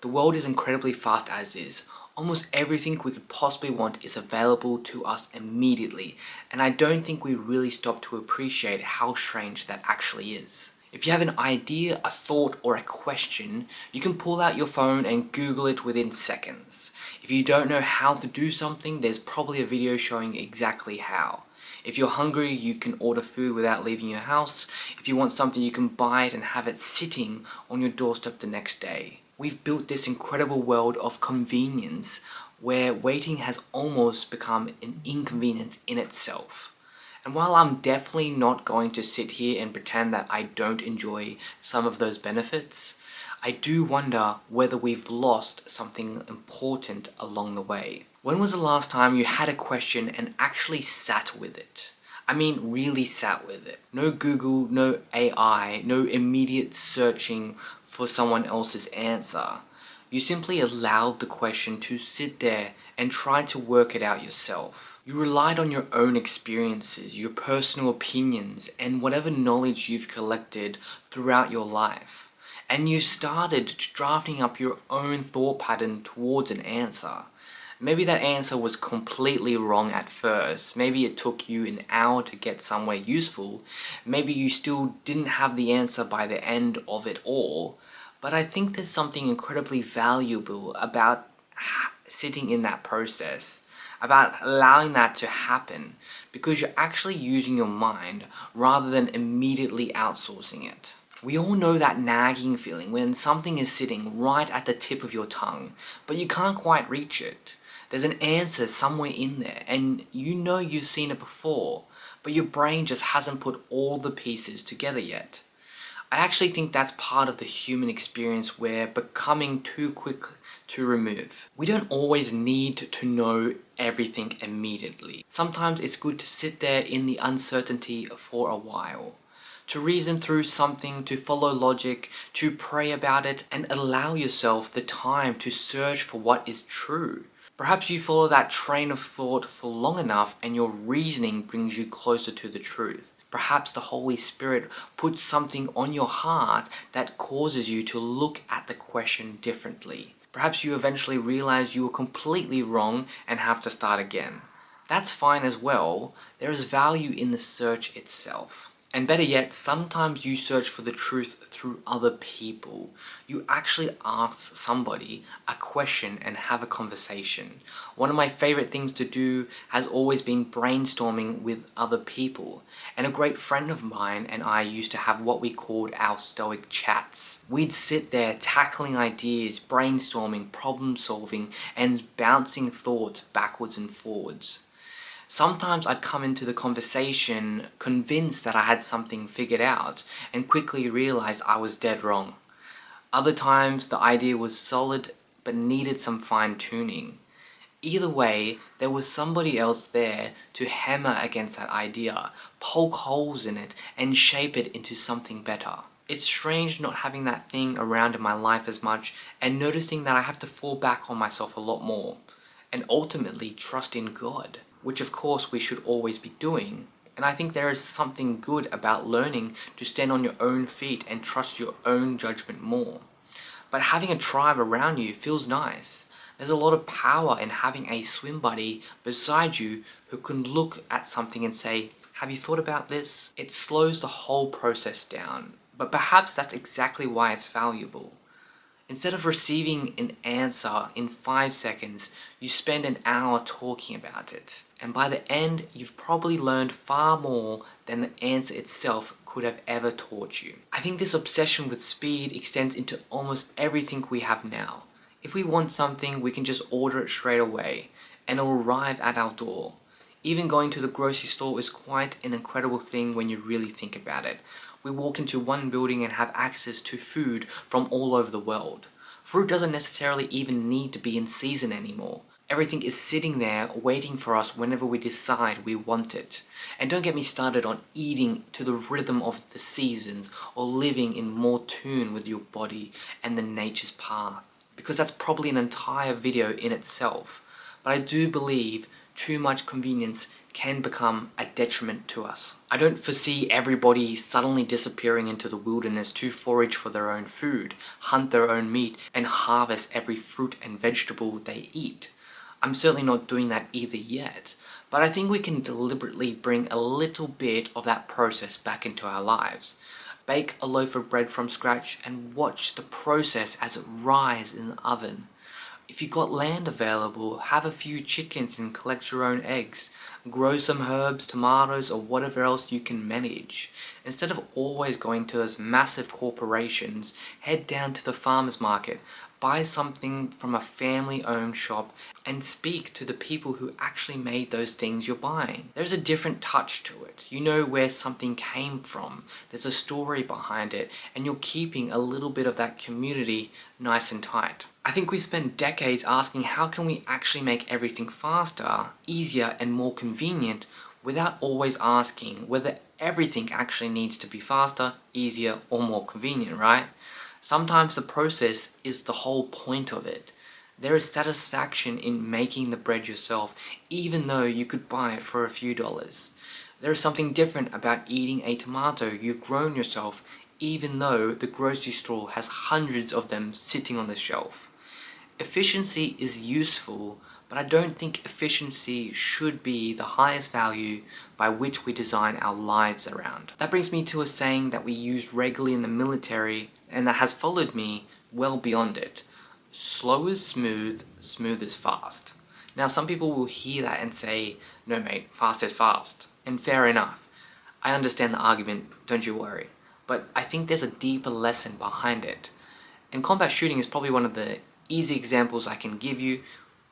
The world is incredibly fast as is. Almost everything we could possibly want is available to us immediately, and I don't think we really stop to appreciate how strange that actually is. If you have an idea, a thought, or a question, you can pull out your phone and Google it within seconds. If you don't know how to do something, there's probably a video showing exactly how. If you're hungry, you can order food without leaving your house. If you want something, you can buy it and have it sitting on your doorstep the next day. We've built this incredible world of convenience where waiting has almost become an inconvenience in itself. And while I'm definitely not going to sit here and pretend that I don't enjoy some of those benefits, I do wonder whether we've lost something important along the way. When was the last time you had a question and actually sat with it? I mean, really sat with it. No Google, no AI, no immediate searching for someone else's answer. You simply allowed the question to sit there and try to work it out yourself. You relied on your own experiences, your personal opinions, and whatever knowledge you've collected throughout your life. And you started drafting up your own thought pattern towards an answer. Maybe that answer was completely wrong at first. Maybe it took you an hour to get somewhere useful. Maybe you still didn't have the answer by the end of it all. But I think there's something incredibly valuable about sitting in that process, about allowing that to happen, because you're actually using your mind rather than immediately outsourcing it. We all know that nagging feeling when something is sitting right at the tip of your tongue, but you can't quite reach it. There's an answer somewhere in there, and you know you've seen it before, but your brain just hasn't put all the pieces together yet. I actually think that's part of the human experience we're becoming too quick to remove. We don't always need to know everything immediately. Sometimes it's good to sit there in the uncertainty for a while, to reason through something, to follow logic, to pray about it, and allow yourself the time to search for what is true. Perhaps you follow that train of thought for long enough and your reasoning brings you closer to the truth. Perhaps the Holy Spirit puts something on your heart that causes you to look at the question differently. Perhaps you eventually realize you were completely wrong and have to start again. That's fine as well. There is value in the search itself. And better yet, sometimes you search for the truth through other people. You actually ask somebody a question and have a conversation. One of my favorite things to do has always been brainstorming with other people. And a great friend of mine and I used to have what we called our stoic chats. We'd sit there tackling ideas, brainstorming, problem solving, and bouncing thoughts backwards and forwards. Sometimes I'd come into the conversation convinced that I had something figured out and quickly realized I was dead wrong. Other times the idea was solid but needed some fine-tuning. Either way, there was somebody else there to hammer against that idea, poke holes in it, and shape it into something better. It's strange not having that thing around in my life as much and noticing that I have to fall back on myself a lot more and ultimately trust in God, which of course we should always be doing. And I think there is something good about learning to stand on your own feet and trust your own judgment more. But having a tribe around you feels nice. There's a lot of power in having a swim buddy beside you who can look at something and say, "Have you thought about this?" It slows the whole process down, but perhaps that's exactly why it's valuable. Instead of receiving an answer in 5 seconds, you spend an hour talking about it. And by the end, you've probably learned far more than the answer itself could have ever taught you. I think this obsession with speed extends into almost everything we have now. If we want something, we can just order it straight away, and it'll arrive at our door. Even going to the grocery store is quite an incredible thing when you really think about it. We walk into one building and have access to food from all over the world. Fruit doesn't necessarily even need to be in season anymore. Everything is sitting there waiting for us whenever we decide we want it. And don't get me started on eating to the rhythm of the seasons or living in more tune with your body and the nature's path, because that's probably an entire video in itself. But I do believe too much convenience can become a detriment to us. I don't foresee everybody suddenly disappearing into the wilderness to forage for their own food, hunt their own meat, and harvest every fruit and vegetable they eat. I'm certainly not doing that either yet, but I think we can deliberately bring a little bit of that process back into our lives. Bake a loaf of bread from scratch and watch the process as it rise in the oven. If you got land available, have a few chickens and collect your own eggs. Grow some herbs, tomatoes, or whatever else you can manage. Instead of always going to those massive corporations, head down to the farmer's market, buy something from a family-owned shop, and speak to the people who actually made those things you're buying. There's a different touch to it. You know where something came from. There's a story behind it, and you're keeping a little bit of that community nice and tight. I think we spent decades asking how can we actually make everything faster, easier, and more convenient without always asking whether everything actually needs to be faster, easier, or more convenient, right? Sometimes the process is the whole point of it. There is satisfaction in making the bread yourself, even though you could buy it for a few dollars. There is something different about eating a tomato you've grown yourself, even though the grocery store has hundreds of them sitting on the shelf. Efficiency is useful, but I don't think efficiency should be the highest value by which we design our lives around. That brings me to a saying that we use regularly in the military and that has followed me well beyond it. Slow is smooth, smooth is fast. Now some people will hear that and say, no mate, fast is fast. And fair enough. I understand the argument, don't you worry. But I think there's a deeper lesson behind it. And combat shooting is probably one of the easy examples I can give you.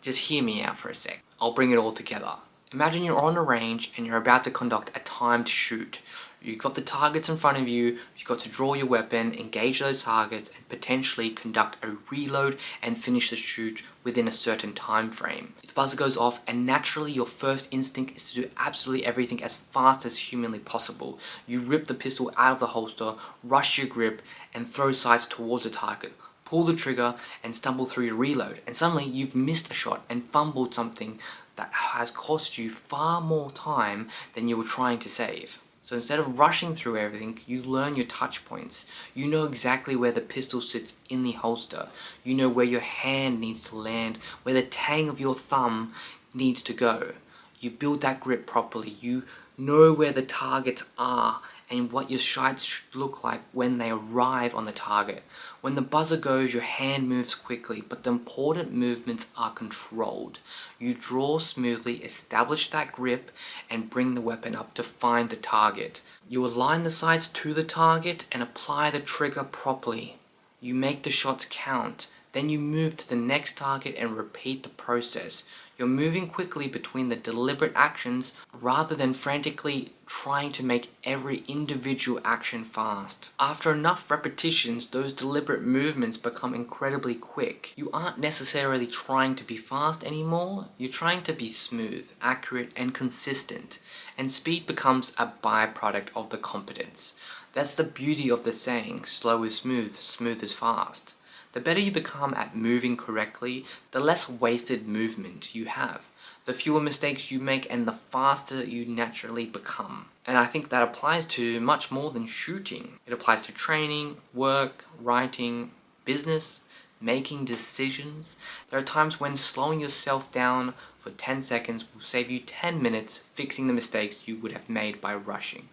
Just hear me out for a sec. I'll bring it all together. Imagine you're on a range and you're about to conduct a timed shoot. You've got the targets in front of you, you've got to draw your weapon, engage those targets, and potentially conduct a reload and finish the shoot within a certain time frame. The buzzer goes off and naturally your first instinct is to do absolutely everything as fast as humanly possible. You rip the pistol out of the holster, rush your grip, and throw sights towards the target. Pull the trigger and stumble through your reload, and suddenly you've missed a shot and fumbled something that has cost you far more time than you were trying to save. So instead of rushing through everything, you learn your touch points. You know exactly where the pistol sits in the holster. You know where your hand needs to land, where the tang of your thumb needs to go. You build that grip properly. You know where the targets are and what your sights should look like when they arrive on the target. When the buzzer goes, your hand moves quickly, but the important movements are controlled. You draw smoothly, establish that grip, and bring the weapon up to find the target. You align the sights to the target and apply the trigger properly. You make the shots count. Then you move to the next target and repeat the process. You're moving quickly between the deliberate actions rather than frantically trying to make every individual action fast. After enough repetitions, those deliberate movements become incredibly quick. You aren't necessarily trying to be fast anymore, you're trying to be smooth, accurate, and consistent. And speed becomes a byproduct of the competence. That's the beauty of the saying, slow is smooth, smooth is fast. The better you become at moving correctly, the less wasted movement you have, the fewer mistakes you make, and the faster you naturally become. And I think that applies to much more than shooting. It applies to training, work, writing, business, making decisions. There are times when slowing yourself down for 10 seconds will save you 10 minutes fixing the mistakes you would have made by rushing.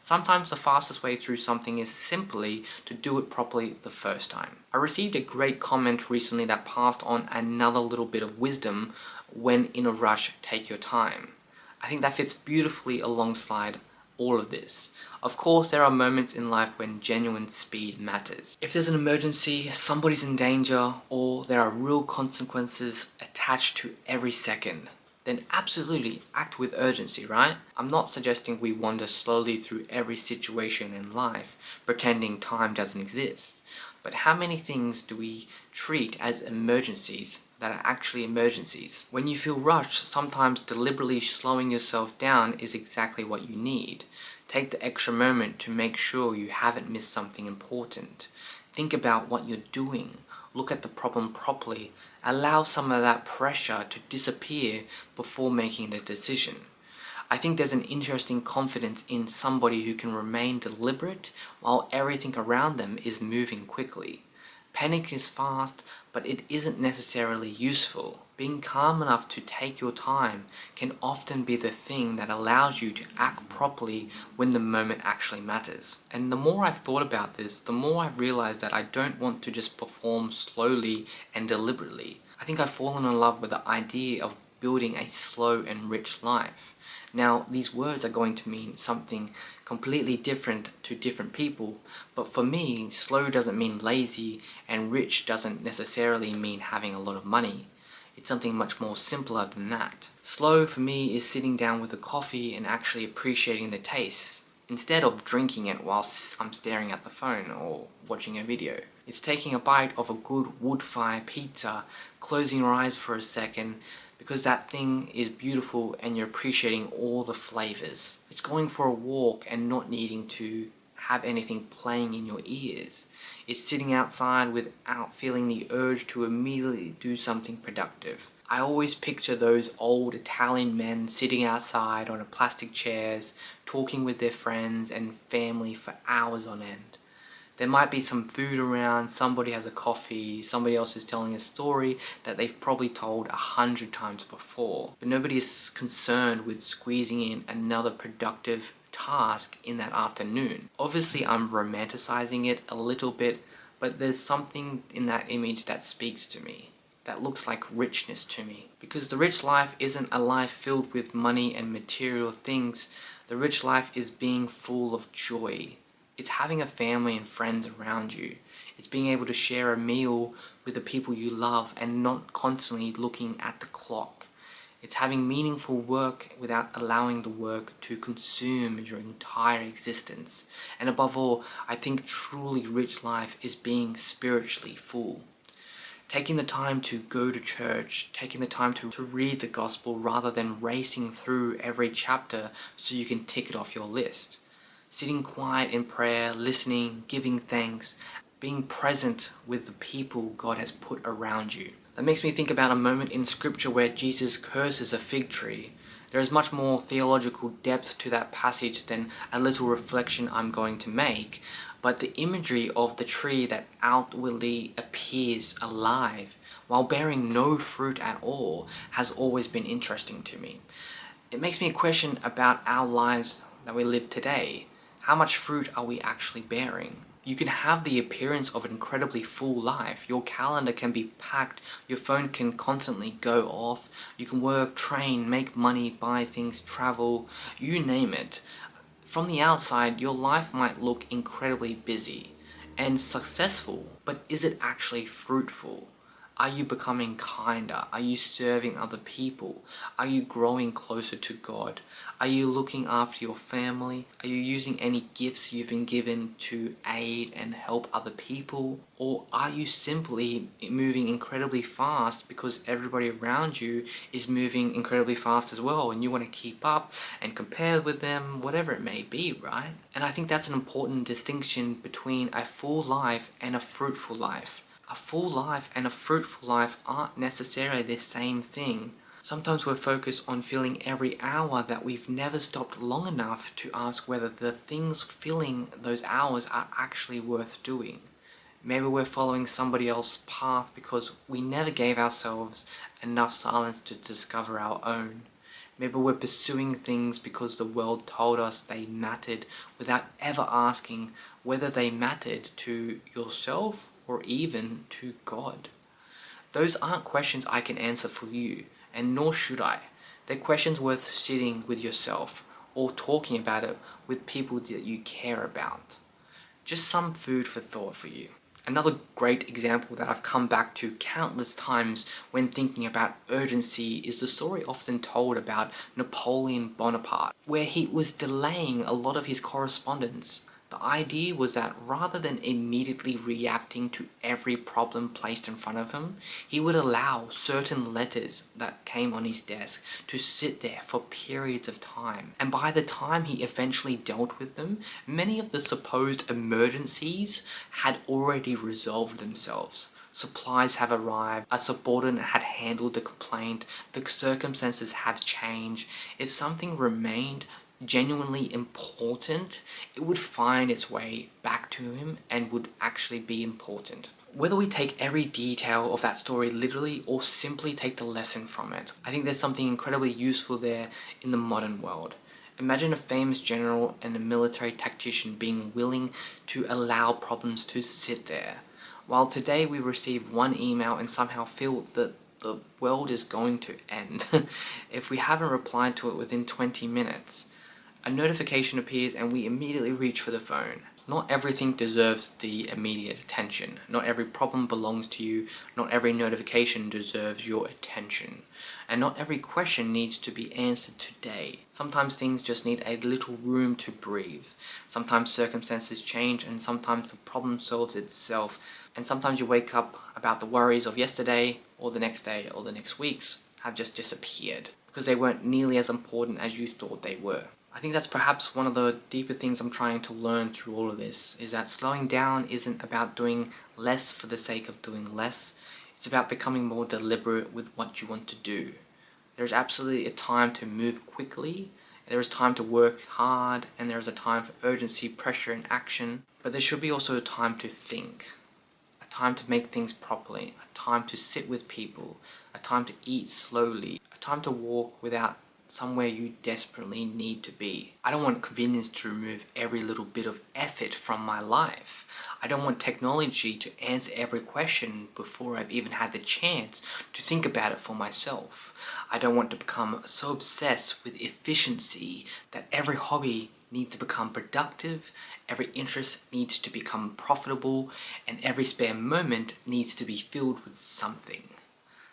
Sometimes the fastest way through something is simply to do it properly the first time. I received a great comment recently that passed on another little bit of wisdom: when in a rush, take your time. I think that fits beautifully alongside all of this. Of course, there are moments in life when genuine speed matters. If there's an emergency, somebody's in danger, or there are real consequences attached to every second, then absolutely act with urgency, right? I'm not suggesting we wander slowly through every situation in life, pretending time doesn't exist. But how many things do we treat as emergencies that are actually emergencies? When you feel rushed, sometimes deliberately slowing yourself down is exactly what you need. Take the extra moment to make sure you haven't missed something important. Think about what you're doing. Look at the problem properly. Allow some of that pressure to disappear before making the decision. I think there's an interesting confidence in somebody who can remain deliberate while everything around them is moving quickly. Panic is fast, but it isn't necessarily useful. Being calm enough to take your time can often be the thing that allows you to act properly when the moment actually matters. And the more I've thought about this, the more I've realized that I don't want to just perform slowly and deliberately. I think I've fallen in love with the idea of building a slow and rich life. Now, these words are going to mean something completely different to different people, but for me, slow doesn't mean lazy, and rich doesn't necessarily mean having a lot of money. It's something much more simpler than that. Slow for me is sitting down with a coffee and actually appreciating the taste, instead of drinking it whilst I'm staring at the phone or watching a video. It's taking a bite of a good wood-fire pizza, closing your eyes for a second, because that thing is beautiful and you're appreciating all the flavors. It's going for a walk and not needing to have anything playing in your ears. It's sitting outside without feeling the urge to immediately do something productive. I always picture those old Italian men sitting outside on a plastic chairs, talking with their friends and family for hours on end. There might be some food around, somebody has a coffee, somebody else is telling a story that they've probably told 100 times before. But nobody is concerned with squeezing in another productive task in that afternoon. Obviously, I'm romanticizing it a little bit, but there's something in that image that speaks to me, that looks like richness to me. Because the rich life isn't a life filled with money and material things. The rich life is being full of joy. It's having a family and friends around you. It's being able to share a meal with the people you love and not constantly looking at the clock. It's having meaningful work without allowing the work to consume your entire existence. And above all, I think truly rich life is being spiritually full. Taking the time to go to church, taking the time to read the gospel rather than racing through every chapter so you can tick it off your list. Sitting quiet in prayer, listening, giving thanks, being present with the people God has put around you. That makes me think about a moment in scripture where Jesus curses a fig tree. There is much more theological depth to that passage than a little reflection I'm going to make, but the imagery of the tree that outwardly appears alive while bearing no fruit at all has always been interesting to me. It makes me question about our lives that we live today. How much fruit are we actually bearing? You can have the appearance of an incredibly full life. Your calendar can be packed, your phone can constantly go off, you can work, train, make money, buy things, travel, you name it. From the outside, your life might look incredibly busy and successful, but is it actually fruitful? Are you becoming kinder? Are you serving other people? Are you growing closer to God? Are you looking after your family? Are you using any gifts you've been given to aid and help other people? Or are you simply moving incredibly fast because everybody around you is moving incredibly fast as well and you want to keep up and compare with them, whatever it may be, right? And I think that's an important distinction between a full life and a fruitful life. A full life and a fruitful life aren't necessarily the same thing. Sometimes we're focused on filling every hour that we've never stopped long enough to ask whether the things filling those hours are actually worth doing. Maybe we're following somebody else's path because we never gave ourselves enough silence to discover our own. Maybe we're pursuing things because the world told us they mattered without ever asking whether they mattered to yourself or even to God. Those aren't questions I can answer for you, and nor should I. They're questions worth sitting with yourself or talking about it with people that you care about. Just some food for thought for you. Another great example that I've come back to countless times when thinking about urgency is the story often told about Napoleon Bonaparte, where he was delaying a lot of his correspondence. The idea was that rather than immediately reacting to every problem placed in front of him, he would allow certain letters that came on his desk to sit there for periods of time. And by the time he eventually dealt with them, many of the supposed emergencies had already resolved themselves. Supplies have arrived, a subordinate had handled the complaint, the circumstances have changed. If something remained genuinely important, it would find its way back to him and would actually be important. Whether we take every detail of that story literally or simply take the lesson from it, I think there's something incredibly useful there in the modern world. Imagine a famous general and a military tactician being willing to allow problems to sit there. While today we receive one email and somehow feel that the world is going to end if we haven't replied to it within 20 minutes. A notification appears and we immediately reach for the phone. Not everything deserves the immediate attention. Not every problem belongs to you. Not every notification deserves your attention. And not every question needs to be answered today. Sometimes things just need a little room to breathe. Sometimes circumstances change and sometimes the problem solves itself. And sometimes you wake up about the worries of yesterday or the next day or the next weeks have just disappeared because they weren't nearly as important as you thought they were. I think that's perhaps one of the deeper things I'm trying to learn through all of this, is that slowing down isn't about doing less for the sake of doing less. It's about becoming more deliberate with what you want to do. There's absolutely a time to move quickly, there is time to work hard, and there is a time for urgency, pressure, and action. But there should be also a time to think, a time to make things properly, a time to sit with people, a time to eat slowly, a time to walk without somewhere you desperately need to be. I don't want convenience to remove every little bit of effort from my life. I don't want technology to answer every question before I've even had the chance to think about it for myself. I don't want to become so obsessed with efficiency that every hobby needs to become productive, every interest needs to become profitable, and every spare moment needs to be filled with something.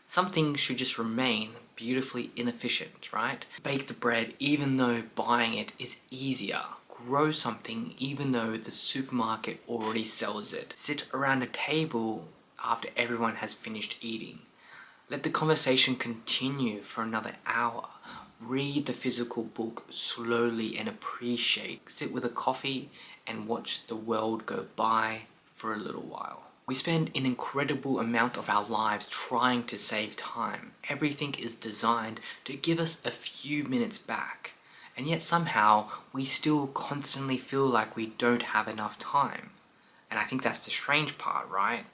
Some things should just remain beautifully inefficient, right? Bake the bread even though buying it is easier. Grow something even though the supermarket already sells it. Sit around a table after everyone has finished eating. Let the conversation continue for another hour. Read the physical book slowly and appreciate. Sit with a coffee and watch the world go by for a little while. We spend an incredible amount of our lives trying to save time. Everything is designed to give us a few minutes back. And yet somehow we still constantly feel like we don't have enough time. And I think that's the strange part, right?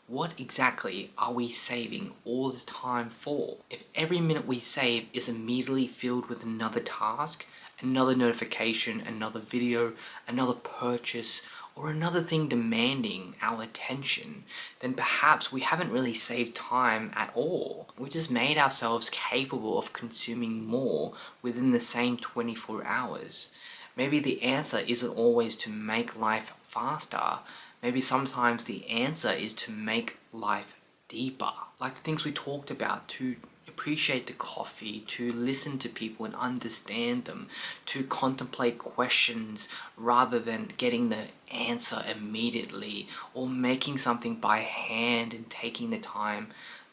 What exactly are we saving all this time for? If every minute we save is immediately filled with another task, another notification, another video, another purchase, or another thing demanding our attention, then perhaps we haven't really saved time at all. We just made ourselves capable of consuming more within the same 24 hours. Maybe the answer isn't always to make life faster. Maybe sometimes the answer is to make life deeper. Like the things we talked about, to appreciate the coffee, to listen to people and understand them, to contemplate questions rather than getting the answer immediately, or making something by hand and taking the time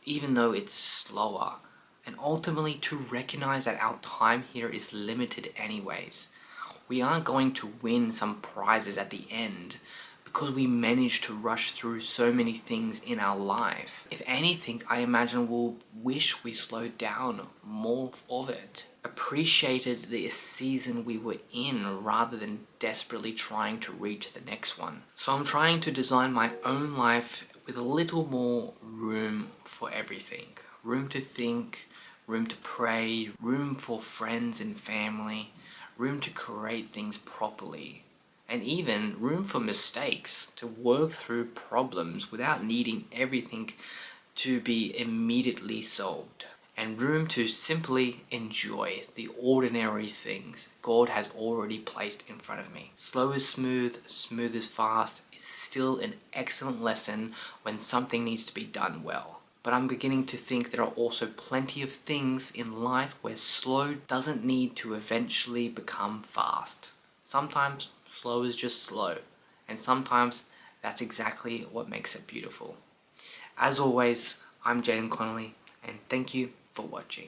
even though it's slower. And ultimately to recognize that our time here is limited anyways. We aren't going to win some prizes at the end because we managed to rush through so many things in our life. If anything, I imagine we'll wish we slowed down more of it. Appreciated the season we were in rather than desperately trying to reach the next one. So I'm trying to design my own life with a little more room for everything. Room to think, room to pray, room for friends and family, room to create things properly. And even room for mistakes, to work through problems without needing everything to be immediately solved. And room to simply enjoy the ordinary things God has already placed in front of me. Slow is smooth, smooth is fast is still an excellent lesson when something needs to be done well. But I'm beginning to think there are also plenty of things in life where slow doesn't need to eventually become fast. Sometimes slow is just slow, and sometimes that's exactly what makes it beautiful. As always, I'm Jaden Connolly, and thank you for watching.